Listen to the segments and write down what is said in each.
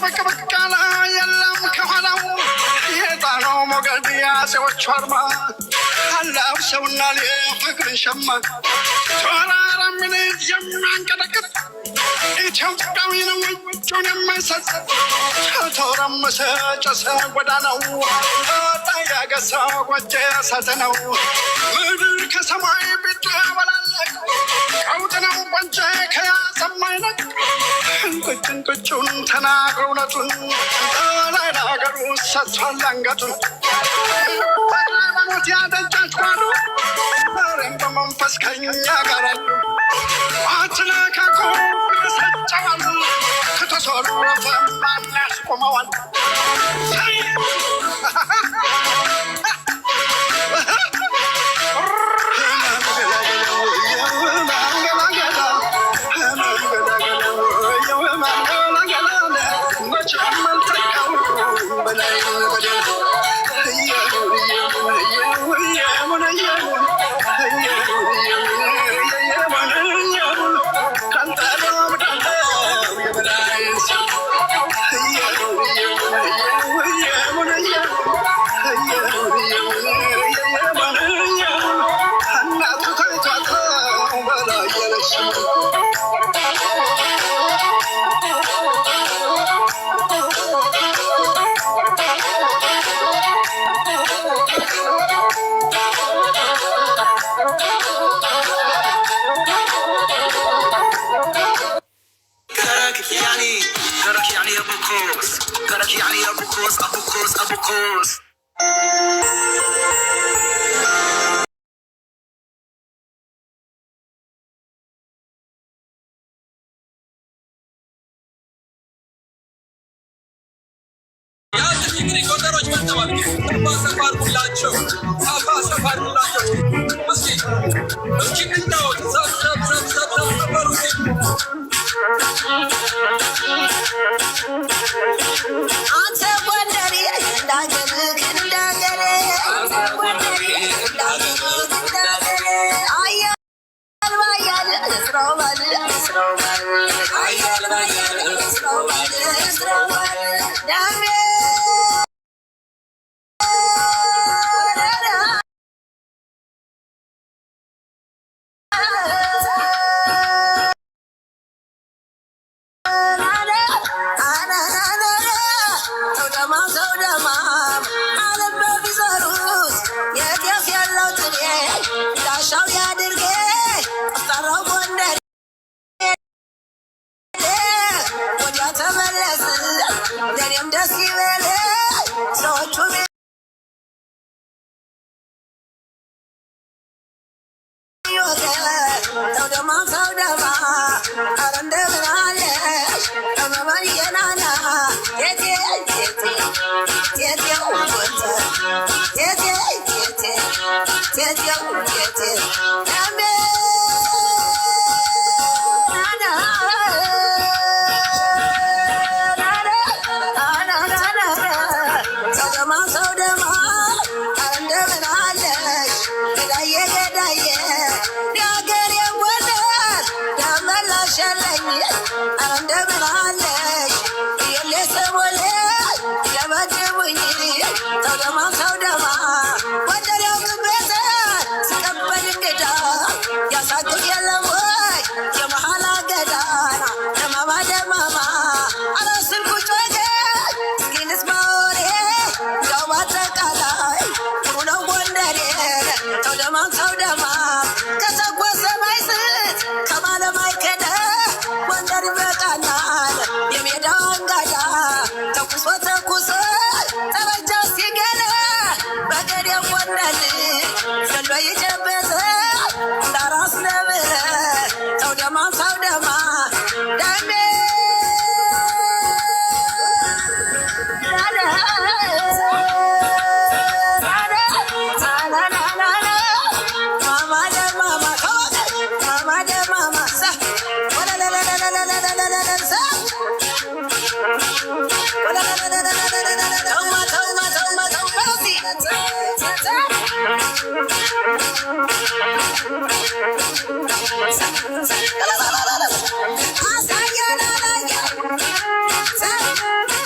በቅበቃላ የለም ከኋላው የጣናው ሞገድ ያሴዎቹ አርማ አላው ሰውና ፍቅርን ሸማ ተራራ ምን የሚያንቀጠቅጥ ኢትዮጵያዊ ነው እጁን የማይሰጥ ተረመሰ ጨሰ ጎዳናው ያገሳ ጎጀ እሳት ነው ምድር ከሰማይ ቢደበላለቅ ቀውጥ ነው ወንጀ ከያሰማይነቅ እንቅጩን ተናግሮ እውነቱን ላይ ለሀገሩ ሰጥቷል አንገቱን ሃይማኖት ያደጃች ጓዱ ዛሬም በመንፈስ ከኛ ጋር አሉ አትነካኩ ሰጨዋል ከተሰረፈ ማን ያስቆመዋል يعني ابو كوس ابو كوس ابو كوس يا تفكري كوندروج متوال سفار كلاچو سفار كلاچو مسكين نداو زاب አንተ ጎንደሬ እንዳገርህ እንዳገሬ ጎንደሬ እንዳገርህ አያል ባያል እስራው ባል አያል ባያል እስራው ባል ዳሜ ደስ ይበል ሰዎቹ ሰውደማ አረ እንደምን አለሽ ተመመየናና እንደምን አለሽ የሌ ሰሞሌ ለመድቡኝ ሰውደማ ወደሪያው ግቤተ ስቀበል እንግዳ ያሳድግ የለም ወይ የመሐላ ገዳና ደማማ አላስን ቁጭ ወገን እስኪንስ ማወሬ ያው ባጠቃላይ ጥሩ ነው ጎንደሬ ሰውደማ ከሰጎ ሰማይ ስት ከማለም አይከደ ጎንደር ይበቃናል የሜዳው አንጋዳ ተኩሶ ጠበጃ ሲገለ በገዴ ጎንደር ዘሎ ይጨበጠ እንዳራስ ነብረ ሰውደማ ዳሜ I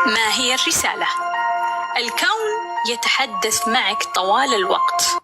ما هي الرسالة؟ الكون يتحدث معك طوال الوقت.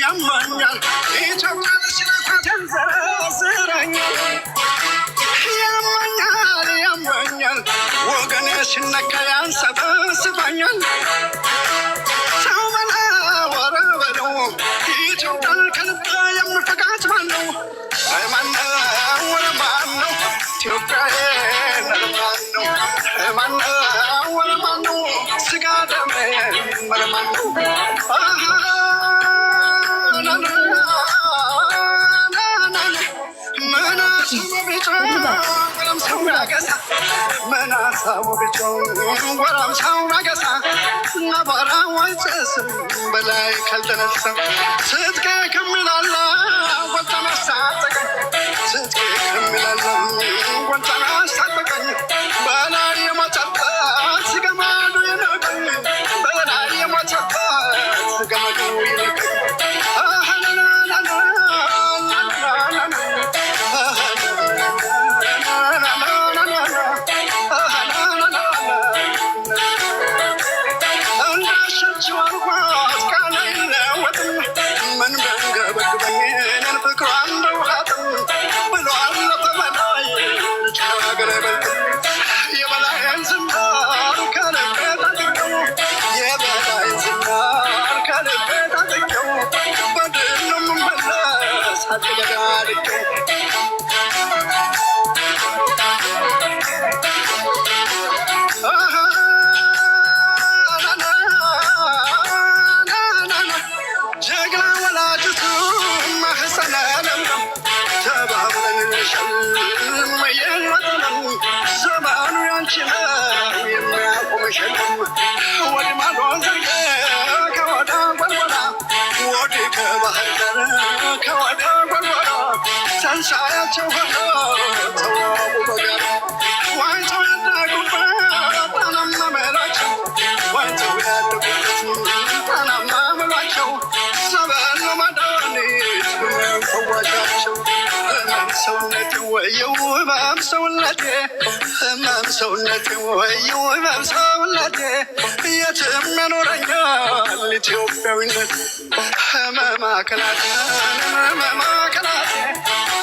ያመኛል ኢትዮጵያ ስለኳት ያንዘረዝረኛል ያመኛል ወገኔ ሲነካ ያንሰበስበኛል ሰው በላ ወረ በለው ኢትዮጵያን ከልብ የምፈቃት ማነው ማነው ወረ ማነው ኢትዮጵያዬን ማነው ማነው ወረ ማነው ስጋ ደሜን ማነው መናሳው ብቻው ወራም ሰው ማገሳ ነባራ ወይስ በላይ ካልተነሳ ስትከ ከሚላላ ወጣናሳ ተቀኝ ስትከ ከሚላላ ወጣናሳ ተቀኝ በላይ የማጣጣት ስገማዱ ይነቀኝ በላይ የማጣጣት ስገማዱ ይነቀኝ ዘመኑ ያንቺ ነው የሚያቆምሽልም ወደ ማዶ ዘርገ ከወደ ጎልጎላ ወደ ከባህር ዳር ከወደ ጎልጎላ ተንሳያቸው ሆኖ ተዋቡ በጋራ ዋይተው ያደጉበት ጣናማ መላቸው ዋይተው ያደጉበት ጣናማ መላቸው ሰበን መድኃኒት ፈዋሻቸው ሰውነቴ ወየው ህመም ሰውነቴ ህመም ሰውነቴ ወየው ህመም ሰውነቴ የትም ያኖረኛል ኢትዮጵያዊነት ህመም አካላቴ ህመም አካላቴ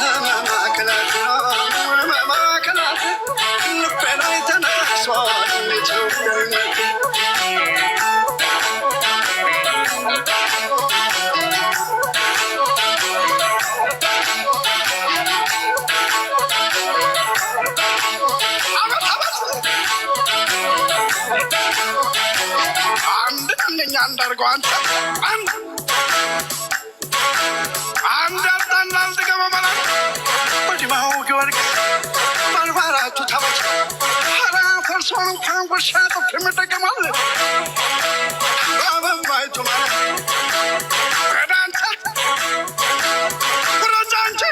ህመም አካላቴ ህመም አካላቴ ልቤ ላይ ተነሷል ኢትዮጵያዊነት አንዳርገው አንድ አጣናል ተገበመላ ወዲማው ጊዮርጊስ ባልባራቱ ታቦት ሀራ ፈርሶን እንኳን ጉርሻ ጥፍ የሚጠቀማል በአበባይቱ ማለት ረዳንተ ረጃንቼ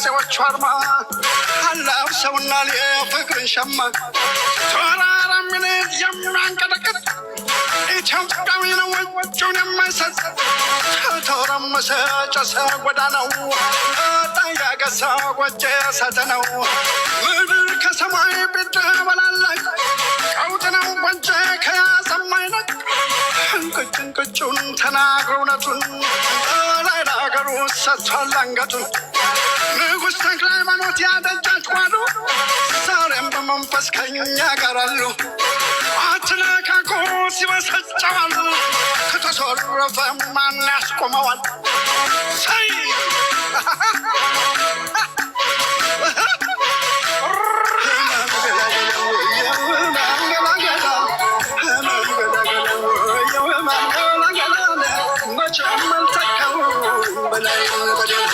ሰዎች አርማ አላው ሰውና የፍቅርን ሸማ ተራራ ምንት የሚያንቀጠቅጥ ኢትዮጵያዊ ነው እጁን የማይሰጥ ተተረመሰ ጨሰ ጎዳናው ጣያገሳ ጎጀ እሳት ነው ምድር ከሰማይ ብትበላለች ቀውጥ ነው ጎጀ ከያዘማይነቅ እንቅጩን ተናግሮ እውነቱን ላይ ለአገሩ ሰጥቷል አንገቱን ንጉሥ ተክለ ሃይማኖት ያደጃች ጓዱ ዛሬም በመንፈስ ከኛ ጋር አሉ አትነካኩ ሲበሰጨዋል ከተሰረፈ ማን ያስቆመዋል ሰይ መቼም አልተካው በላይ በደል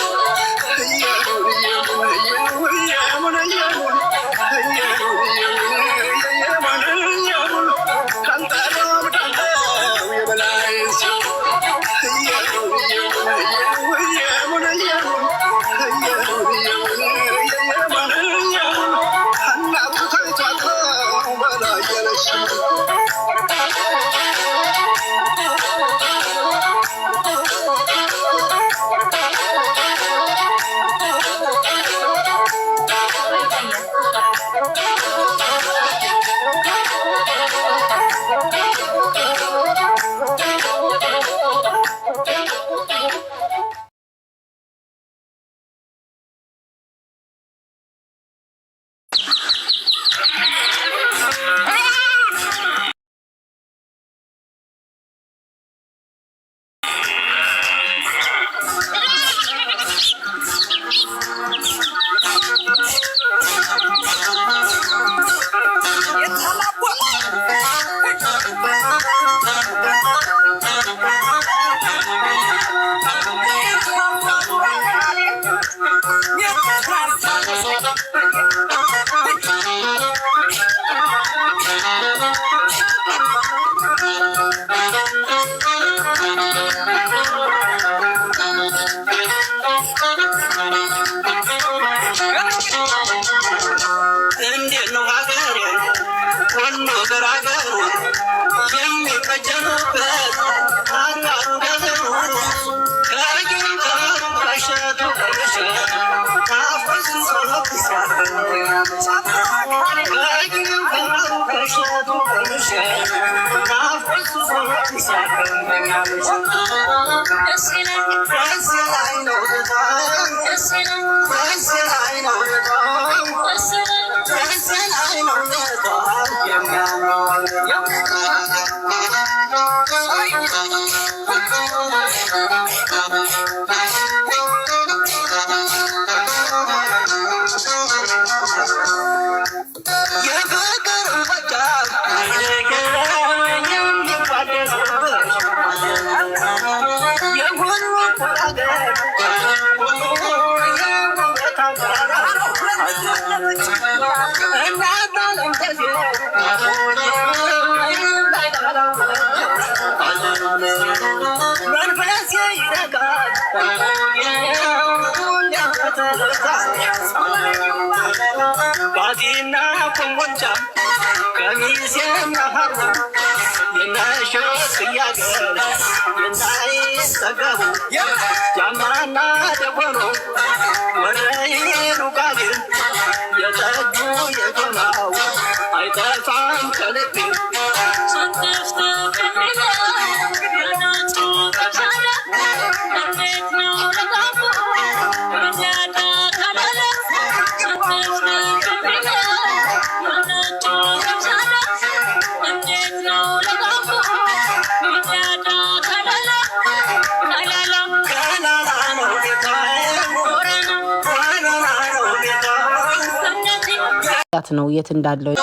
ነው የት እንዳለው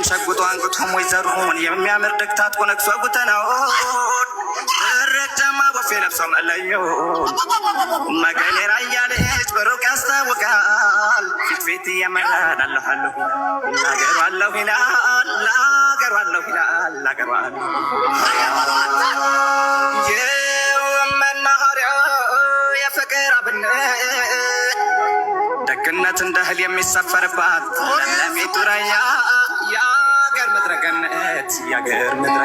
ሸጉጦ አንግቶም ወይዘሩን የሚያምር ደግታት ቆነክሶ ጉተናውን ረጀማ ቦፌ ለብሶ መለዮ መቀሌ ራያ ልጅ በሩቅ ያስታውቃል ፊት ፊት እየመራን አለሁ ናገሩ አለሁ ይላል ናገሩ አለሁ ይላል አገሯን የመናኸሪያ የፍቅር አብነት ደግነት እንደ እህል የሚሰፈርባት ለምለሚቱ ራያ የአገር ምድረ ገነት የአገር ምድረ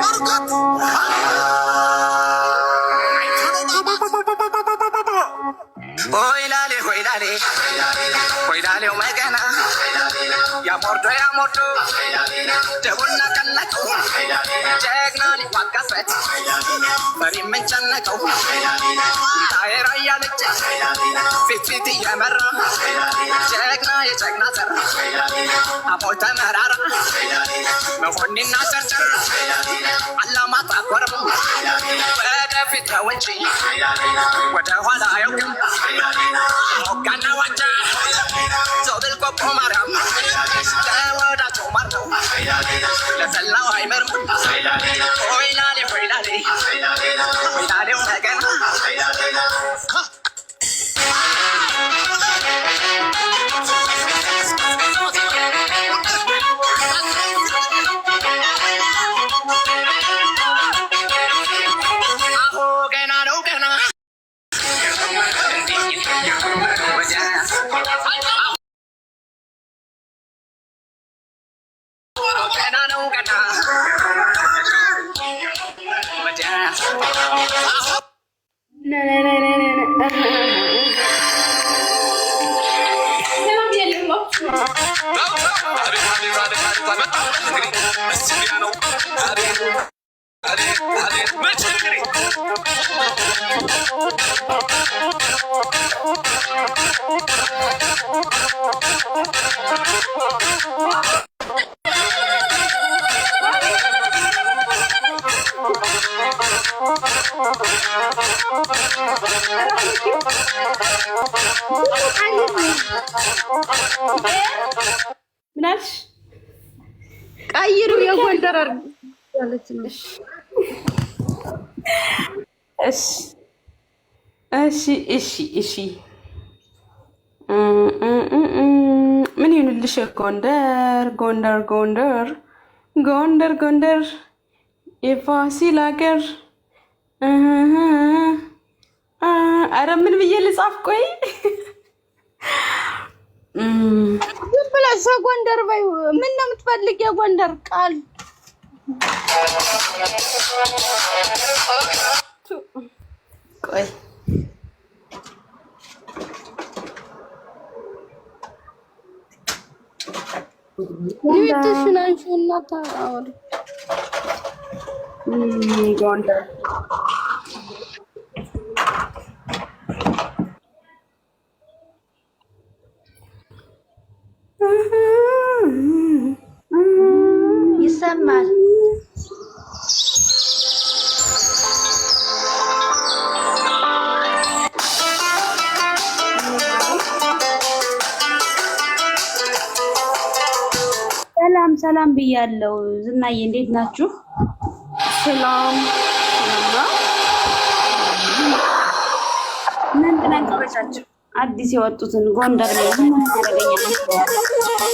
ሆይላሌ ሆይላሌ ሆይላሌው መገና ያሞርዶ ያሞርዶ ደቡና ቀነቀው ጀግና ሊዋጋበት ፈሪ የምንጨነቀው ታየራ እያለች ፊት ፊት እየመራ ጀግና የጀግና ዘር አሞተ መራራ መሆኒና ጨርጨር አላማጣ ኮረም ወደፊት ነው እንጂ ወደ ኋላ አያውቅም ሞጋና ዋጃ ዘውብል ቆቦ ማርያም ለወዳቸው ማር ነው ለሰላው አይመርም ሆይላሌ ሆይላሌ ሆይላሌው መገና ምናልሽ ቀይሩ የጎንደር ያለች ነው። እሺ ምን ይሁንልሽ? ጎንደር ጎንደር ጎንደር ጎንደር ጎንደር የፋሲል ሀገር። አረ ምን ብዬ ልጻፍ? ቆይ ዝም ብለሽ ሰው ጎንደር በይ። ምን ነው የምትፈልግ? የጎንደር ቃል ቆይ ይብትሽን አንቺና ታውሪ ጎንደር ይሰማል። ሰላም ብያለሁ። ዝናዬ እንዴት ናችሁ? ሰላም ምን ተናገረቻችሁ? አዲስ የወጡትን ጎንደር ላይ ምን ያደርገኛል?